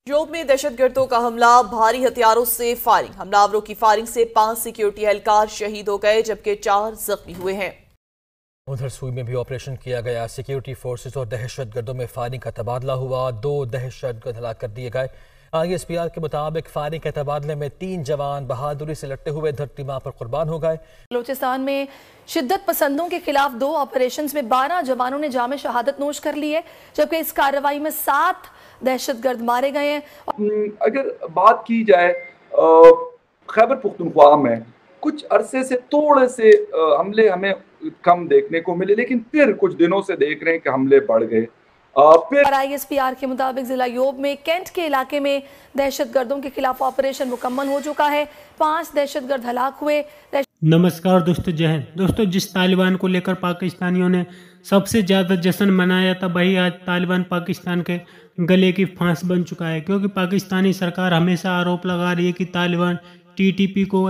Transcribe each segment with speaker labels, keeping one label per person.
Speaker 1: जोब में दहशतगर्दों का हमला, भारी हथियारों से फायरिंग। हमलावरों की फायरिंग से 5 सिक्योरिटी एहलकार शहीद हो गए जबकि 4 जख्मी हुए हैं।
Speaker 2: उधर सूई में भी ऑपरेशन किया गया। सिक्योरिटी फोर्सेस और दहशतगर्दों में फायरिंग का तबादला हुआ। 2 दहशतगर्द हलाक कर दिए गए। ISPR के मुताबिक फायरिंग के तबादले में 3 जवान बहादुरी से लड़ते हुए धरती मां पर कुर्बान हो गए।
Speaker 3: बलूचिस्तान में शिद्दत पसंदों के खिलाफ 2 ऑपरेशंस में 12 जवानों ने जामे शहादत नोश कर ली है, जबकि इस कार्रवाई में 7 दहशतगर्द मारे गए हैं।
Speaker 4: अगर बात की जाए खैबर पख्तूनख्वा में कुछ अरसे से थोड़े से हमले हमें कम देखने को मिले, लेकिन फिर कुछ दिनों से देख रहे हैं कि हमले बढ़ गए।
Speaker 3: फिर ISPR के मुताबिक जिला योब में कैंट के इलाके में दहशतगर्दों के खिलाफ ऑपरेशन मुकम्मल हो चुका है। 5 दहशतगर्द हलाक हुए।
Speaker 5: नमस्कार दोस्तों, जय हिंद। दोस्तों, जिस तालिबान को लेकर पाकिस्तानियों ने सबसे ज़्यादा जश्न मनाया था, वही आज तालिबान पाकिस्तान के गले की फांस बन चुका है, क्योंकि पाकिस्तानी सरकार हमेशा आरोप लगा रही है कि तालिबान TTP को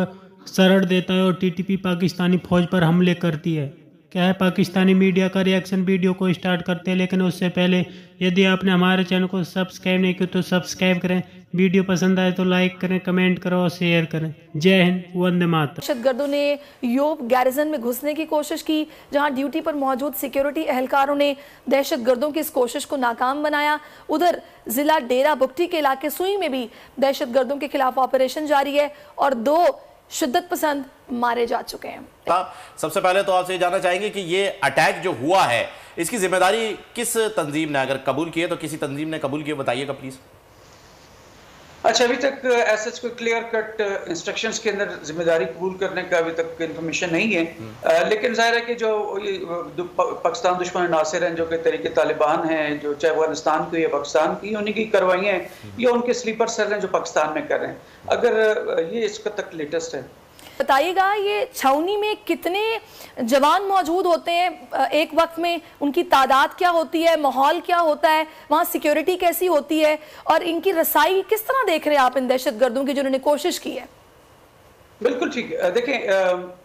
Speaker 5: शरण देता है और TTP पाकिस्तानी फौज पर हमले करती है। क्या है, पाकिस्तानी मीडिया का रिएक्शन वीडियो को स्टार्ट करते हैं, लेकिन उससे पहले यदि आपने हमारे चैनल को सब्सक्राइब नहीं किया तो सब्सक्राइब करें। वीडियो पसंद आए तो लाइक करें, कमेंट करें और शेयर करें। जय हिंद, वंदे मातरम।
Speaker 3: दहशतगर्दों ने योब गैरिजन में घुसने की कोशिश की, जहां ड्यूटी पर मौजूद सिक्योरिटी एहलकारों ने दहशतगर्दों की इस कोशिश को नाकाम बनाया। उधर जिला डेरा बुगटी के इलाके सुई में भी दहशतगर्दों के खिलाफ ऑपरेशन जारी है और 2 शिद्दत पसंद मारे जा चुके हैं।
Speaker 6: सबसे पहले तो आपसे जानना चाहेंगे कि ये अटैक जो हुआ है, इसकी जिम्मेदारी किस तंजीम ने अगर कबूल की है तो किसी तंजीम ने कबूल की, बताइएगा प्लीज।
Speaker 7: अच्छा, अभी तक ऐसा कोई क्लियर कट इंस्ट्रक्शंस के अंदर जिम्मेदारी कबूल करने का अभी तक इंफॉर्मेशन नहीं है, लेकिन जाहिर है कि जो पाकिस्तान दुश्मन नासिर हैं, जो कि तरीके तालिबान हैं, जो चाहे अफगानिस्तान की या पाकिस्तान की, उन्हीं की कार्रवाइयाँ हैं या उनके स्लीपर सेल हैं जो पाकिस्तान में कर रहे हैं। अगर ये इसका तक लेटेस्ट है।
Speaker 3: बताइएगा, ये छावनी में कितने जवान मौजूद होते हैं एक वक्त में, उनकी तादाद क्या होती है, माहौल क्या होता है, वहाँ सिक्योरिटी कैसी होती है और इनकी रसाई किस तरह देख रहे हैं आप इन दहशतगर्दों की जिन्होंने कोशिश की है?
Speaker 7: बिल्कुल ठीक। देखें,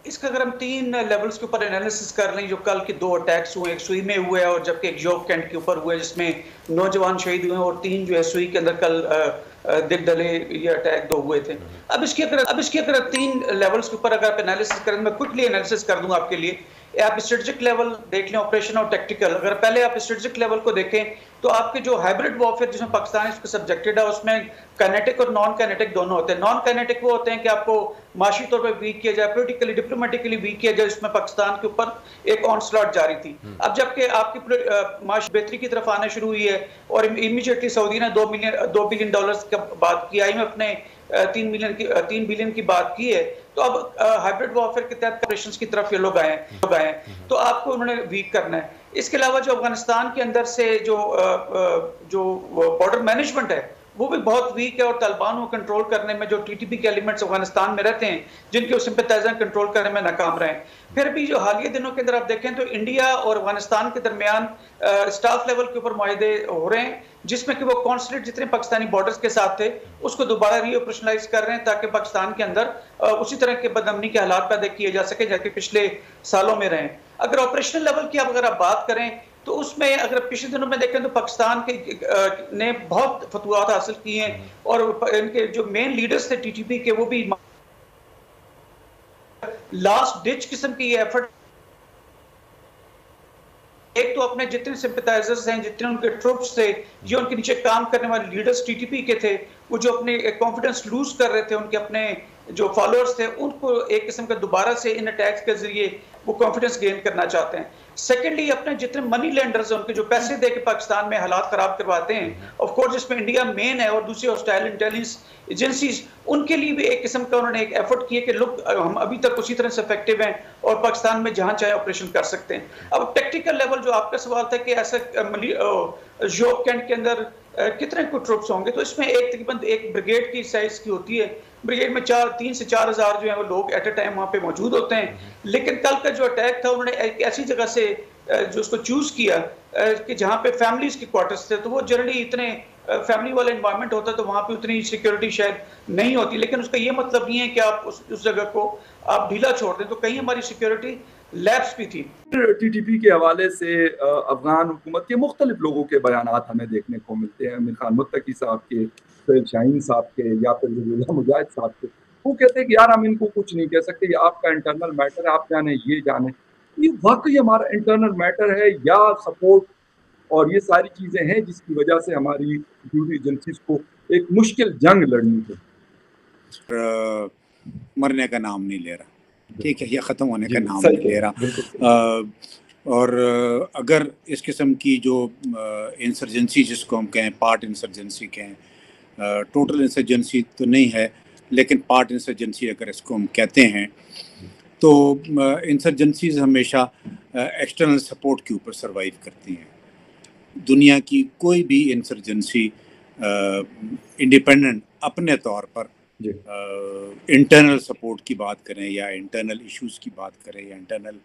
Speaker 7: इसका अगर हम 3 लेवल्स के ऊपर एनालिसिस कर लें, जो कल के 2 अटैक्स हुए, एक सुई में हुए और जबकि एक जोब कैंट के ऊपर हुए जिसमें 9 जवान शहीद हुए और 3 जो है सुई के अंदर कल दिगडले ये अटैक 2 हुए थे। अब इसके अगर 3 लेवल्स के ऊपर अगर आप एनालिसिस करें, मैं क्विकली एनालिसिस कर दूंगा आपके लिए। आप स्ट्रेटेजिक लेवल देख लें, ऑपरेशन और टेक्टिकल। अगर पहले आप स्ट्रेटेजिक लेवल को देखें तो आपके जो हाइब्रिड वॉरफेयर जिसमें पाकिस्तान इसको सब्जेक्टेड है, उसमें काइनेटिक और नॉन काइनेटिक दोनों होते हैं। नॉन काइनेटिक वो होते हैं कि आपको माशी तौर पर वीक किया जाए, पोलिटिकली डिप्लोमेटिकली वीक किया जाए, जिसमें पाकिस्तान के ऊपर एक ऑनस्लॉट जारी थी। अब जबकि आपकी माशी बेहतरी की तरफ आना शुरू हुई है और इमीडिएटली सऊदी ने $2 बिलियन का बात की, IMF ने 3 बिलियन की बात की है, तो अब हाइब्रिड वॉरफेयर के तहत ऑपरेशंस की तरफ ये लोग आए हैं, तो आपको उन्होंने वीक करना है। इसके अलावा जो अफगानिस्तान के अंदर से जो बॉर्डर मैनेजमेंट है वो भी बहुत वीक है और तालिबान को कंट्रोल करने में जो TTP के एलिमेंट्स अफगानिस्तान में रहते हैं, जिनके सिंपैथाइजर कंट्रोल करने में नाकाम रहे। फिर भी जो हालिया दिनों के अंदर आप देखें तो इंडिया और अफगानिस्तान के दरमियान स्टाफ लेवल के ऊपर मुआहदे हो रहे हैं, जिसमें कि वो कॉन्सुलेट जितने पाकिस्तानी बॉर्डर्स के साथ थे उसको दोबारा रीऑपरेशनलाइज कर रहे हैं, ताकि पाकिस्तान के अंदर उसी तरह के बदअमनी के हालात पैदा किए जा सके जैसे पिछले सालों में रहे। अगर ऑपरेशनल लेवल की अगर आप बात करें तो उसमें अगर पिछले दिनों में देखें तो पाकिस्तान के ने बहुत फतवात हासिल किए हैं और इनके जो मेन लीडर्स थे TTP के, वो भी लास्ट डिच किस्म की ये एफर्ट, एक तो अपने जितने सिंपैथाइजर्स हैं, जितने उनके ट्रूप्स थे, जो उनके नीचे काम करने वाले लीडर्स TTP के थे, वो जो अपने कॉन्फिडेंस लूज कर रहे थे, उनके अपने जो फॉलोअर्स थे, उनको एक किस्म का दोबारा से इन अटैक्स के जरिए वो कॉन्फिडेंस गेन करना चाहते हैं। सेकेंडली, अपने जितने मनी लेंडर्स हैं, उनके जो पैसे दे के पाकिस्तान में हालात खराब करवाते हैं, ऑफ कोर्स जिसमें इंडिया मेन है और दूसरी हॉस्टाइल इंटेलिजेंस एजेंसीज, उनके लिए भी एक किस्म का उन्होंने एक एफर्ट किया कि लोग हम अभी तक उसी तरह से इफेक्टिव हैं और पाकिस्तान में जहां चाहे ऑपरेशन कर सकते हैं। अब टेक्निकल लेवल जो आपका सवाल था कि ऐसा जोब कैंट के अंदर कितने को ट्रूप्स होंगे, तो इसमें तकरीबन एक ब्रिगेड की साइज की होती है। ब्रिगेड में 3 से 4 हज़ार जो है वो लोग एट अ टाइम वहाँ पे मौजूद होते हैं। लेकिन कल का जो अटैक था, उन्होंने एक ऐसी जगह से जो उसको चूज किया कि जहाँ पे फैमिलीज के क्वार्टर्स थे, तो वो जनरली इतने फैमिली वाला इन्वायरमेंट होता है तो वहाँ पे उतनी सिक्योरिटी शायद नहीं होती। लेकिन उसका ये मतलब नहीं है कि आप उस जगह को आप ढीला छोड़ दें, तो कहीं हमारी सिक्योरिटी लैब्स भी थी।
Speaker 4: टीटीपी के हवाले से अफगान हुकूमत के मुख्तलिफ लोगों के बयानात हमें देखने को मिलते हैं, अमीर खान मुत्तकी साहब के, फिर शाहीन साहब के, या फिर ज़बीहुल्लाह मुजाहिद साहब के। वो कहते हैं कि यार हम इनको कुछ नहीं कह सकते, ये आपका इंटरनल मैटर है, आप जाने ये जाने। ये वाकई हमारा इंटरनल मैटर है या सपोर्ट और ये सारी चीज़ें हैं जिसकी वजह से हमारी ड्यूटी एजेंसीज को एक मुश्किल जंग लड़नी है।
Speaker 8: मरने का नाम नहीं ले रहा, ठीक है, या ख़त्म होने का नाम नहीं ले रहा। और अगर इस किस्म की जो इंसर्जेंसी जिसको हम कहें, पार्ट इंसर्जेंसी कहें, टोटल इंसर्जेंसी तो नहीं है लेकिन पार्ट इंसर्जेंसी अगर इसको हम कहते हैं, तो इंसर्जेंसीज हमेशा एक्सटर्नल सपोर्ट के ऊपर सर्वाइव करती हैं। दुनिया की कोई भी इंसर्जेंसी इंडिपेंडेंट अपने तौर पर इंटरनल सपोर्ट की बात करें या इंटरनल इश्यूज़ की बात करें या इंटरनल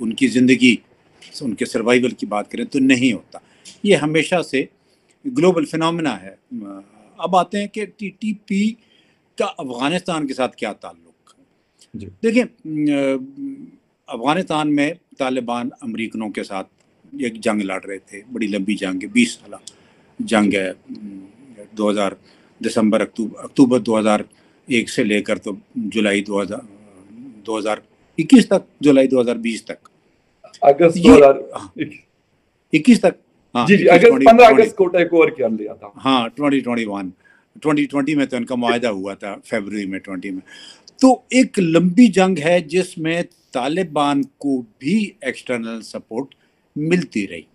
Speaker 8: उनकी ज़िंदगी, उनके सर्वाइवल की बात करें तो नहीं होता। ये हमेशा से ग्लोबल फिनोमेना है। अब आते हैं कि टीटीपी का अफ़गानिस्तान के साथ क्या ताल्लुक़। देखिए, अफ़गानिस्तान में तालिबान अमरीकनों के साथ एक जंग लड़ रहे थे, बड़ी लंबी जंग है, 20 साल जंग है। 2000 दिसंबर अक्टूबर 2001 से लेकर तो जुलाई 2021 तक, जुलाई 2020 तक,
Speaker 4: अगस्त 2021
Speaker 8: तक, हाँ
Speaker 4: जी, अगस्त 15 अगस्त को टेक ओवर कर लिया था।
Speaker 8: हाँ, 2020 में तो इनका मुआहदा हुआ था, फरवरी में 20 में। तो एक लंबी जंग है जिसमें तालिबान को भी एक्सटर्नल सपोर्ट मिलती रही।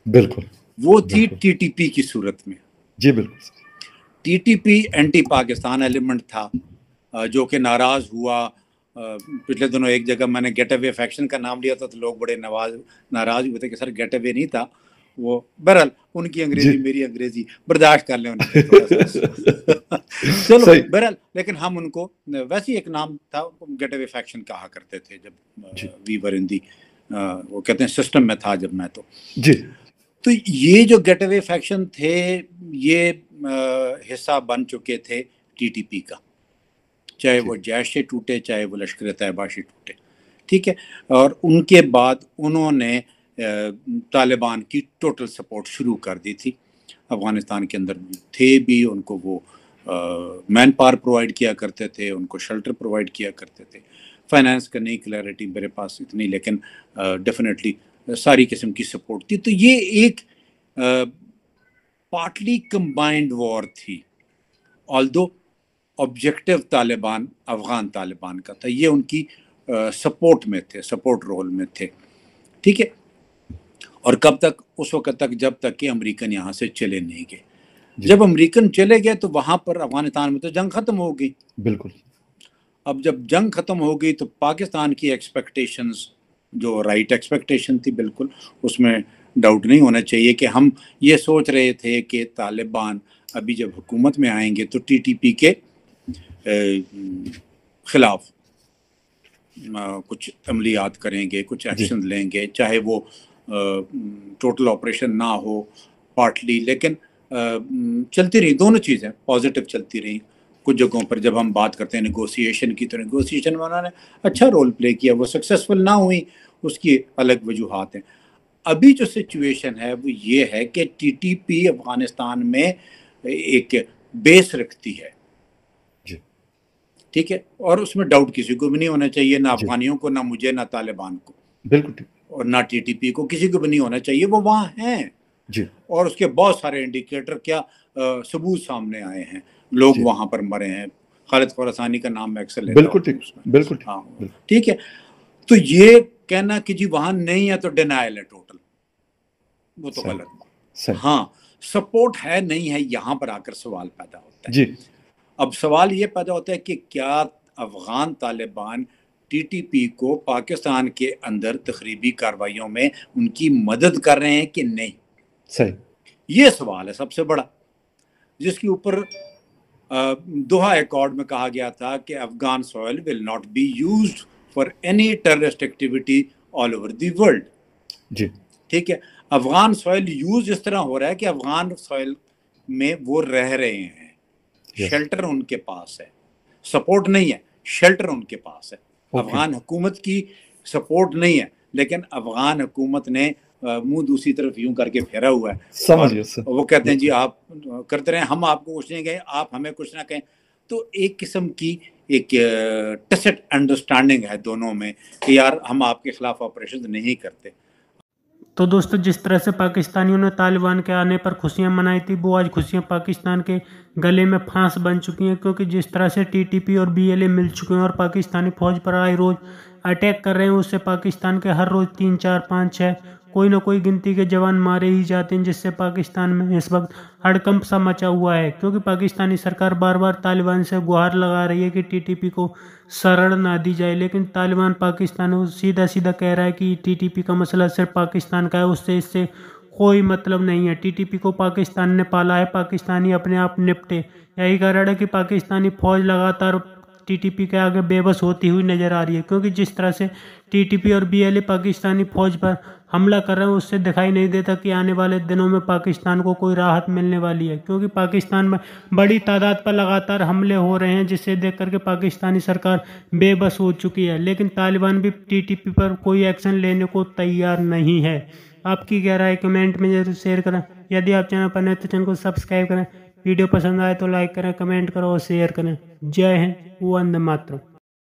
Speaker 4: बिल्कुल,
Speaker 8: वो थी टीटीपी की सूरत में।
Speaker 4: जी बिल्कुल।
Speaker 8: टीटीपी एंटी पाकिस्तान एलिमेंट था जो कि नाराज़ हुआ। पिछले दिनों एक जगह मैंने गेट अवे फैक्शन का नाम लिया था तो लोग बड़े नाराज़ हुए थे कि सर गेट अवे नहीं था वो। बहरहाल उनकी अंग्रेजी मेरी अंग्रेजी बर्दाश्त कर लें उन्हें चलो बहरहाल, लेकिन हम उनको वैसे ही एक नाम था, गेट अवे फैक्शन कहा करते थे जब वी वर इन दी, वो कहते हैं सिस्टम में था जब मैं तो ये जो गेट अवे फैक्शन थे ये हिस्सा बन चुके थे टीटीपी का, चाहे वो जैश से टूटे चाहे वो लश्कर तैयबा से टूटे, ठीक है। और उनके बाद उन्होंने तालिबान की टोटल सपोर्ट शुरू कर दी थी। अफ़गानिस्तान के अंदर थे भी, उनको वो मैन पावर प्रोवाइड किया करते थे, उनको शेल्टर प्रोवाइड किया करते थे। फाइनेंस का नहीं क्लैरिटी मेरे पास इतनी, लेकिन डेफिनेटली सारी किस्म की सपोर्ट थी। तो ये एक पार्टली कंबाइंड वॉर थी, ऑल्दो ऑब्जेक्टिव तालिबान अफ़गान तालिबान का था, ये उनकी सपोर्ट में थे, सपोर्ट रोल में थे, ठीक है। और कब तक? उस वक्त तक जब तक कि अमेरिकन यहाँ से चले नहीं गए। जब अमेरिकन चले गए तो वहाँ पर अफ़गानिस्तान में तो जंग ख़त्म हो गई।
Speaker 4: बिल्कुल।
Speaker 8: अब जब जंग ख़त्म हो गई तो पाकिस्तान की एक्सपेक्टेशंस जो राइट एक्सपेक्टेशन थी, बिल्कुल उसमें डाउट नहीं होना चाहिए कि हम ये सोच रहे थे कि तालिबान अभी जब हुकूमत में आएंगे तो टीटीपी के ख़िलाफ़ कुछ अमलियात करेंगे, कुछ एक्शन लेंगे, चाहे वो टोटल ऑपरेशन ना हो, पार्टली, लेकिन चलती रही दोनों चीज़ें, पॉजिटिव चलती रही। कुछ जगहों पर जब हम बात करते हैं नेगोशिएशन की, तो नेगोशिएशन में उन्होंने अच्छा रोल प्ले किया, वो सक्सेसफुल ना हुई, उसकी अलग वजूहात हैं। अभी जो सिचुएशन है वो ये है कि टीटीपी अफ़गानिस्तान में एक बेस रखती है, ठीक है, और उसमें डाउट किसी को भी नहीं होना चाहिए, ना अफ़गानियों को, ना मुझे, ना तालिबान को,
Speaker 4: बिल्कुल,
Speaker 8: और ना टीटीपी को, किसी को भी नहीं होना चाहिए। वो वहाँ हैं
Speaker 4: जी,
Speaker 8: और उसके बहुत सारे इंडिकेटर, क्या सबूत सामने आए हैं, लोग वहाँ पर मरे हैं। खालिद खुरासानी का नाम मैं अक्सर लेता हूं,
Speaker 4: बिल्कुल,
Speaker 8: हाँ, ठीक है। तो ये कहना कि जी वहाँ नहीं है तो डिनायल है टोटल, वो तो गलत। हाँ, सपोर्ट है नहीं है, यहाँ पर आकर सवाल पैदा होता है
Speaker 4: जी।
Speaker 8: अब सवाल ये पैदा होता है कि क्या अफ़गान तालिबान टीटीपी को पाकिस्तान के अंदर तखरीबी कार्रवाइयों में उनकी मदद कर रहे हैं कि नहीं।
Speaker 4: सही,
Speaker 8: ये सवाल है सबसे बड़ा, जिसके ऊपर दोहा एकॉर्ड में कहा गया था कि Afghan soil will not be used for any terrorist activity all over the world.
Speaker 4: जी,
Speaker 8: ठीक है, अफगान सॉइल यूज इस तरह हो रहा है कि अफगान सॉइल में वो रह रहे हैं, शेल्टर उनके पास है, सपोर्ट नहीं है, शेल्टर उनके पास है। अफगान हुकूमत की सपोर्ट नहीं है, लेकिन अफगान हुकूमत ने मुंह दूसरी तरफ यूं करके फेरा हुआ है।
Speaker 9: समझिए सर,
Speaker 8: वो कहते हैं जी आप करते रहे, हम आपको कुछ नहीं कहें, आप हमें कुछ ना कहें। तो एक किस्म की एक टैसिट अंडरस्टैंडिंग है दोनों में कि यार हम आपके खिलाफ ऑपरेशन नहीं करते।
Speaker 5: तो दोस्तों, जिस तरह से पाकिस्तानियों ने तालिबान के आने पर खुशियां मनाई थी, वो आज खुशियां पाकिस्तान के गले में फांस बन चुकी हैं, क्योंकि जिस तरह से टीटीपी और बीएलए मिल चुके हैं और पाकिस्तानी फौज पर आए रोज अटैक कर रहे हैं, उससे पाकिस्तान के हर रोज 3, 4, 5, 6 कोई ना कोई गिनती के जवान मारे ही जाते हैं, जिससे पाकिस्तान में इस वक्त हड़कंप सा मचा हुआ है। क्योंकि पाकिस्तानी सरकार बार बार तालिबान से गुहार लगा रही है कि टीटीपी को शरण ना दी जाए, लेकिन तालिबान पाकिस्तान सीधा सीधा कह रहा है कि टीटीपी का मसला सिर्फ पाकिस्तान का है, उससे इससे कोई मतलब नहीं है। टीटीपी को पाकिस्तान ने पाला है, पाकिस्तानी अपने आप निपटे। यही कारण है कि पाकिस्तानी फौज लगातार टीटीपी के आगे बेबस होती हुई नजर आ रही है, क्योंकि जिस तरह से टीटीपी और बीएलए पाकिस्तानी फौज पर हमला कर रहे हैं, उससे दिखाई नहीं देता कि आने वाले दिनों में पाकिस्तान को कोई राहत मिलने वाली है। क्योंकि पाकिस्तान में बड़ी तादाद पर लगातार हमले हो रहे हैं, जिससे देख करके पाकिस्तानी सरकार बेबस हो चुकी है, लेकिन तालिबान भी टीटीपी पर कोई एक्शन लेने को तैयार नहीं है। आपकी क्या राय कमेंट में जरूर शेयर करें। यदि आप चैनल पर नए तो चैनल को सब्सक्राइब करें। वीडियो पसंद आए तो लाइक करें, कमेंट करो और शेयर करें। जय हिंद, वंदे मातरम।